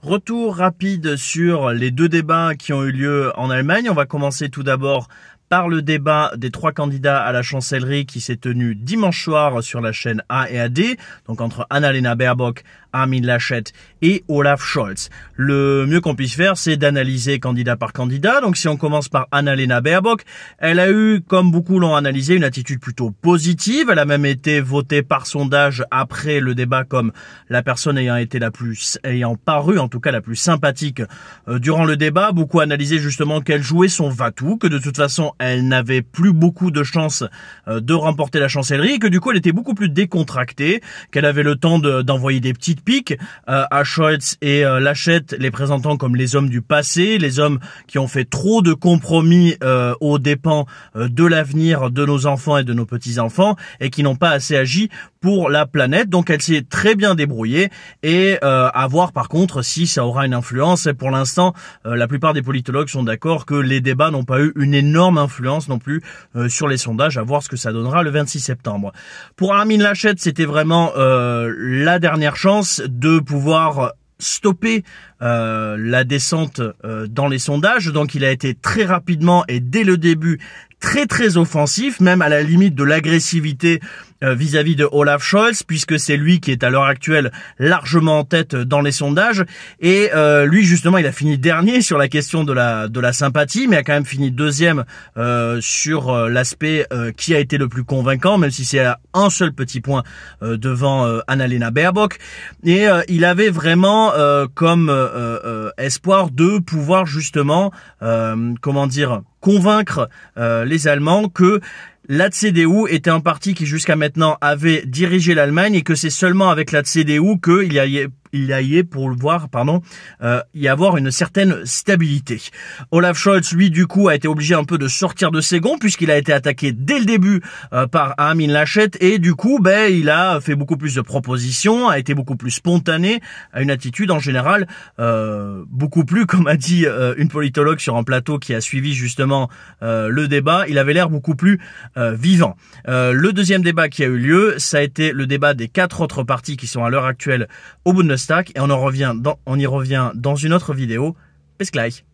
Retour rapide sur les deux débats qui ont eu lieu en Allemagne. On va commencer tout d'abord par le débat des trois candidats à la chancellerie qui s'est tenu dimanche soir sur la chaîne ARD, donc entre Annalena Baerbock, Armin Laschet et Olaf Scholz. Le mieux qu'on puisse faire, c'est d'analyser candidat par candidat. Donc si on commence par Annalena Baerbock, elle a eu, comme beaucoup l'ont analysé, une attitude plutôt positive. Elle a même été votée par sondage après le débat comme la personne ayant paru en tout cas la plus sympathique durant le débat. Beaucoup analysé justement qu'elle jouait son va-tout, que de toute façon elle n'avait plus beaucoup de chances de remporter la chancellerie et que du coup elle était beaucoup plus décontractée, qu'elle avait le temps d'envoyer des petites piques à Scholz et Laschet, les présentant comme les hommes du passé, les hommes qui ont fait trop de compromis aux dépens de l'avenir de nos enfants et de nos petits-enfants et qui n'ont pas assez agi pour la planète. Donc elle s'est très bien débrouillée et à voir par contre si ça aura une influence. Et pour l'instant, la plupart des politologues sont d'accord que les débats n'ont pas eu une énorme influence non plus sur les sondages, à voir ce que ça donnera le 26 septembre. Pour Armin Laschet, c'était vraiment la dernière chance de pouvoir stopper la descente dans les sondages. Donc il a été très rapidement et dès le début très offensif, même à la limite de l'agressivité vis-à-vis de Olaf Scholz, puisque c'est lui qui est à l'heure actuelle largement en tête dans les sondages. Et lui justement, il a fini dernier sur la question de la sympathie, mais a quand même fini deuxième sur l'aspect qui a été le plus convaincant, même si c'est à un seul petit point devant Annalena Baerbock. Et il avait vraiment comme espoir de pouvoir justement convaincre les Allemands que la CDU était un parti qui jusqu'à maintenant avait dirigé l'Allemagne et que c'est seulement avec la CDU qu'il y avoir une certaine stabilité. Olaf Scholz, lui, du coup, a été obligé un peu de sortir de ses gonds puisqu'il a été attaqué dès le début par Armin Laschet et du coup, il a fait beaucoup plus de propositions, a été beaucoup plus spontané, a une attitude en général beaucoup plus, comme a dit une politologue sur un plateau qui a suivi justement le débat, il avait l'air beaucoup plus vivant. Le deuxième débat qui a eu lieu, ça a été le débat des 4 autres partis qui sont à l'heure actuelle au Bundestag et on y revient dans une autre vidéo. Bis gleich.